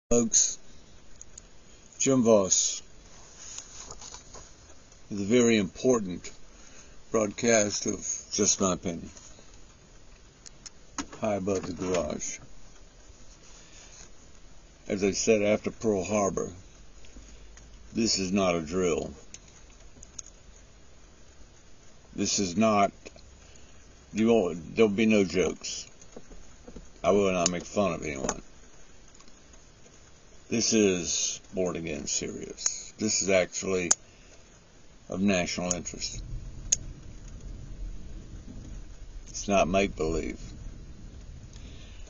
Folks, Jim Voss is a very important broadcast of just my opinion, high above the garage. As I said after Pearl Harbor, this is not a drill. This is not, there'll be no jokes. I will not make fun of anyone. This is born again serious. This is actually of national interest. It's not make-believe.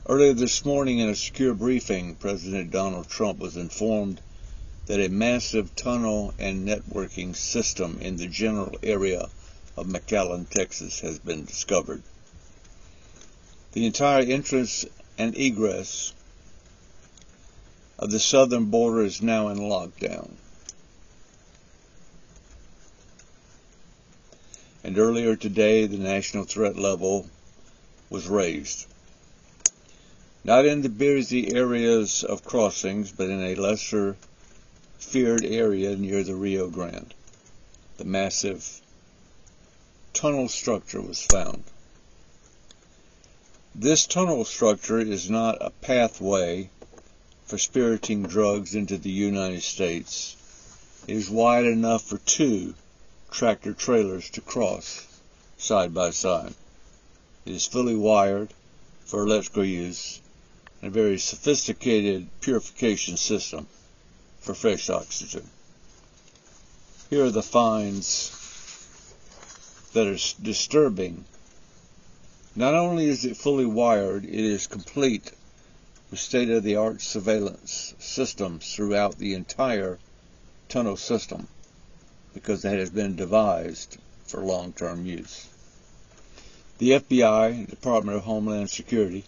Earlier this morning in a secure briefing, President Donald Trump was informed that a massive tunnel and networking system in the general area of McAllen, Texas has been discovered. The entire entrance and egress of the southern border is now in lockdown. And earlier today, the national threat level was raised. Not in the busy areas of crossings, but in a lesser feared area near the Rio Grande. The massive tunnel structure was found. This tunnel structure is not a pathway for spiriting drugs into the United States. It is wide enough for 2 tractor trailers to cross side by side. It is fully wired for electrical use and a very sophisticated purification system for fresh oxygen. Here are the finds that are disturbing. Not only is it fully wired, it is complete with state-of-the-art surveillance systems throughout the entire tunnel system, because it has been devised for long-term use. The FBI, Department of Homeland Security,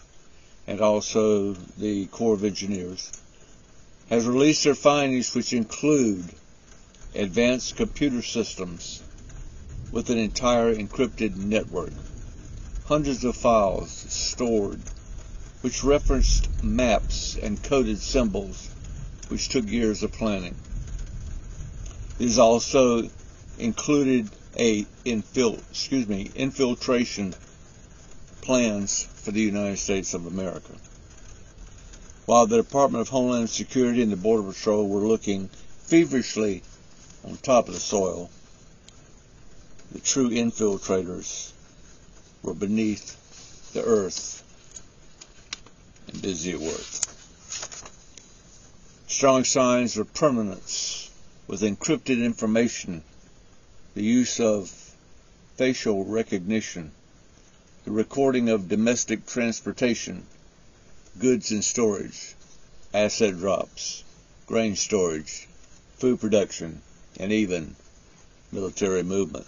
and also the Corps of Engineers, has released their findings, which include advanced computer systems with an entire encrypted network, hundreds of files stored which referenced maps and coded symbols which took years of planning. These also included infiltration plans for the United States of America. While the Department of Homeland Security and the Border Patrol were looking feverishly on top of the soil, the true infiltrators were beneath the earth and busy at work. Strong signs of permanence with encrypted information, the use of facial recognition, the recording of domestic transportation, goods in storage, asset drops, grain storage, food production, and even military movement.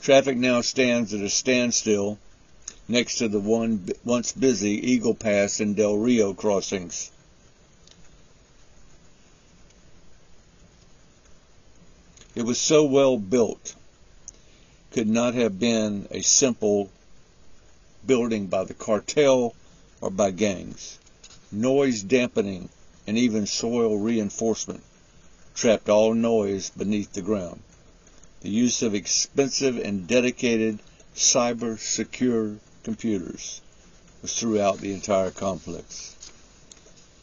Traffic now stands at a standstill next to the once busy Eagle Pass and Del Rio crossings. It was so well built, could not have been a simple building by the cartel or by gangs. Noise dampening and even soil reinforcement trapped all noise beneath the ground. The use of expensive and dedicated cyber-secure computers was throughout the entire complex.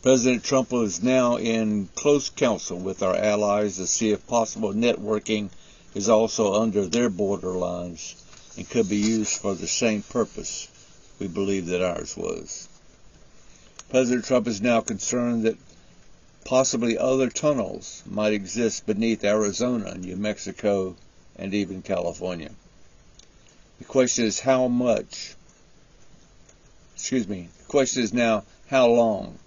President Trump is now in close counsel with our allies to see if possible networking is also under their border lines and could be used for the same purpose we believe that ours was. President Trump is now concerned that possibly other tunnels might exist beneath Arizona, New Mexico, and even California. The question is how long?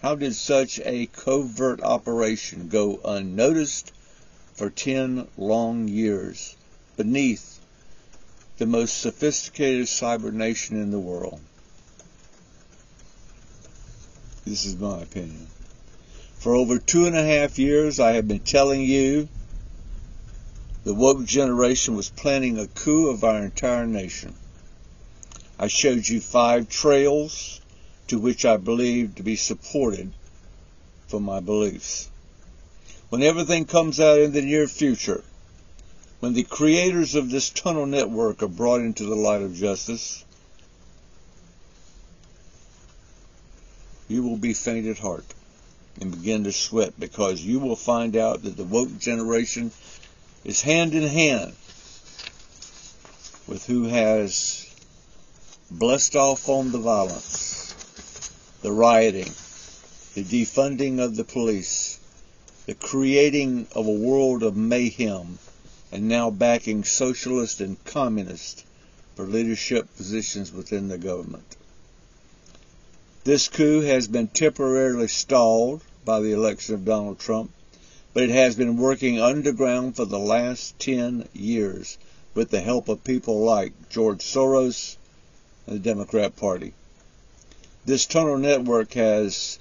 How did such a covert operation go unnoticed for 10 long years beneath the most sophisticated cyber nation in the world? This is my opinion. For over 2.5 years, I have been telling you the woke generation was planning a coup of our entire nation. I showed you 5 trails to which I believe to be supported for my beliefs. When everything comes out in the near future, when the creators of this tunnel network are brought into the light of justice, you will be faint at heart and begin to sweat, because you will find out that the woke generation is hand in hand with who has blessed off on the violence, the rioting, the defunding of the police, the creating of a world of mayhem, and now backing socialists and communists for leadership positions within the government. This coup has been temporarily stalled by the election of Donald Trump, but it has been working underground for the last 10 years with the help of people like George Soros and the Democrat Party. This tunnel network has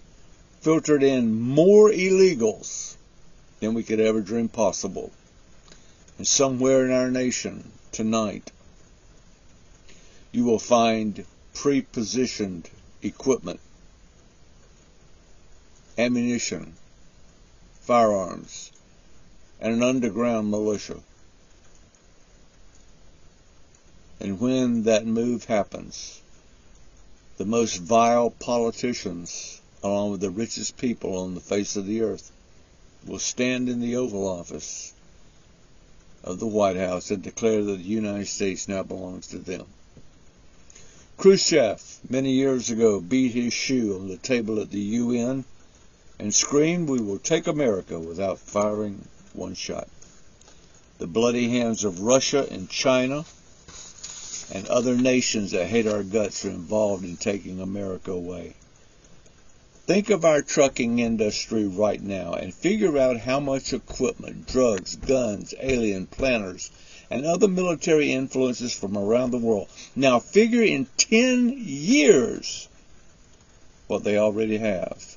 filtered in more illegals than we could ever dream possible. And somewhere in our nation tonight, you will find pre-positioned equipment, ammunition, firearms, and an underground militia. And when that move happens, the most vile politicians, along with the richest people on the face of the earth, will stand in the Oval Office of the White House and declare that the United States now belongs to them. Khrushchev, many years ago, beat his shoe on the table at the UN and screamed, "We will take America," without firing one shot. The bloody hands of Russia and China and other nations that hate our guts are involved in taking America away. Think of our trucking industry right now and figure out how much equipment, drugs, guns, alien planners, and other military influences from around the world. Now figure in 10 years what they already have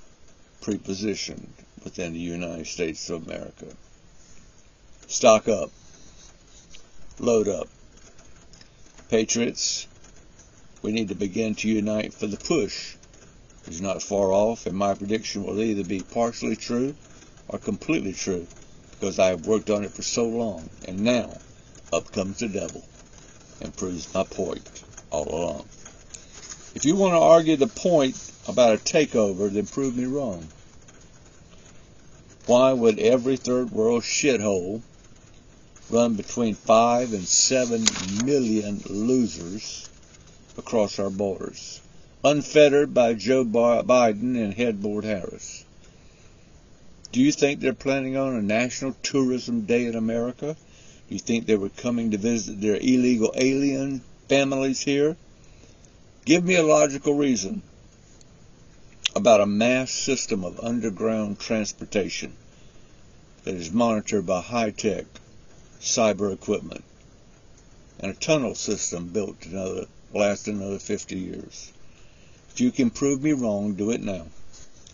pre-positioned within the United States of America. Stock up. Load up. Patriots, we need to begin to unite, for the push is not far off, and my prediction will either be partially true or completely true, because I have worked on it for so long, and now up comes the devil and proves my point all along. If you want to argue the point about a takeover, then prove me wrong. Why would every third world shithole run between 5 and 7 million losers across our borders, unfettered by Joe Biden and headboard Harris? Do you think they're planning on a national tourism day in America? Do you think they were coming to visit their illegal alien families here? Give me a logical reason about a mass system of underground transportation that is monitored by high-tech cyber equipment and a tunnel system built to last another 50 years. If you can prove me wrong, do it now,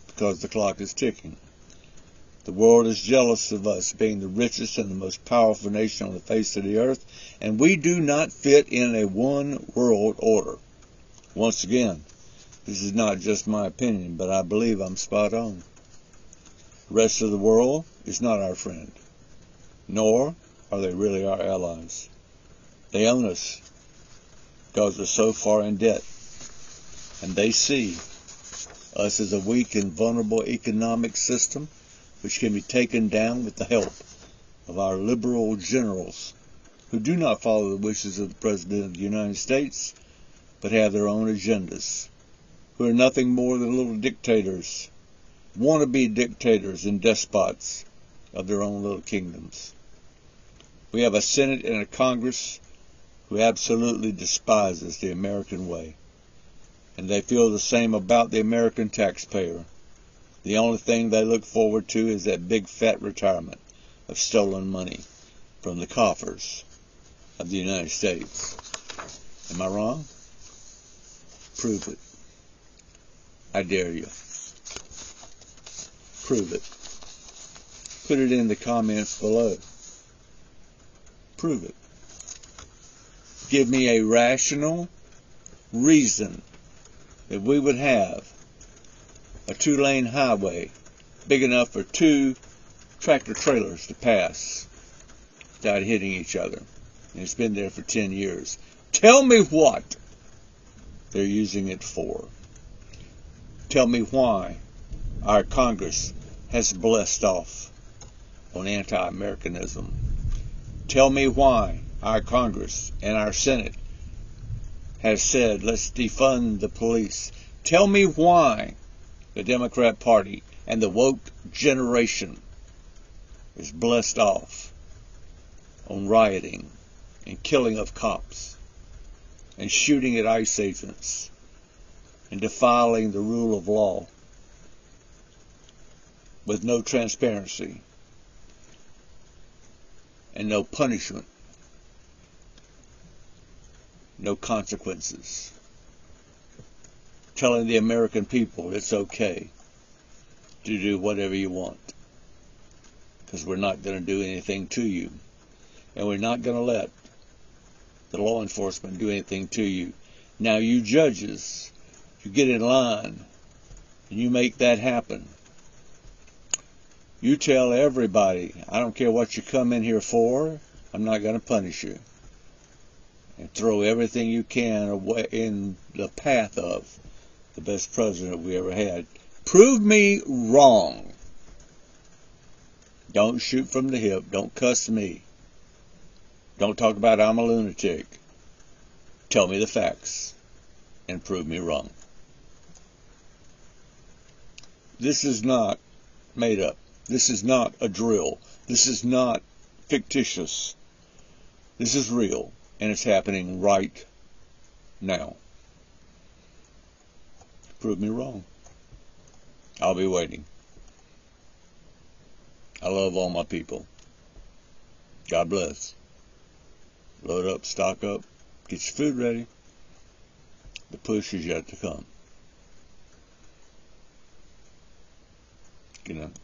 because the clock is ticking. The world is jealous of us being the richest and the most powerful nation on the face of the earth, and we do not fit in a one-world order. Once again, this is not just my opinion, but I believe I'm spot on. The rest of the world is not our friend, nor are they really our allies. They own us because we're so far in debt, and they see us as a weak and vulnerable economic system which can be taken down with the help of our liberal generals who do not follow the wishes of the President of the United States, but have their own agendas, who are nothing more than little dictators, wannabe dictators and despots of their own little kingdoms. We have a Senate and a Congress who absolutely despises the American way, and they feel the same about the American taxpayer. The only thing they look forward to is that big fat retirement of stolen money from the coffers of the United States. Am I wrong? Prove it. I dare you. Prove it. Put it in the comments below. Prove it. Give me a rational reason that we would have a 2-lane highway big enough for 2 tractor trailers to pass without hitting each other. And it's been there for 10 years. Tell me what they're using it for. Tell me why our Congress has blessed off on anti-Americanism. Tell me why our Congress and our Senate has said, let's defund the police. Tell me why the Democrat Party and the woke generation is blessed off on rioting and killing of cops and shooting at ICE agents and defiling the rule of law with no transparency and no punishment, no consequences, telling the American people it's okay to do whatever you want because we're not going to do anything to you, and we're not going to let the law enforcement do anything to you. Now you judges, you get in line and you make that happen. You tell everybody, I don't care what you come in here for, I'm not going to punish you. And throw everything you can away in the path of the best president we ever had. Prove me wrong. Don't shoot from the hip. Don't cuss me. Don't talk about I'm a lunatic. Tell me the facts and prove me wrong. This is not made up. This is not a drill. This is not fictitious. This is real, and it's happening right now. Prove me wrong. I'll be waiting. I love all my people. God bless. Load up, stock up, get your food ready. The push is yet to come. Good night.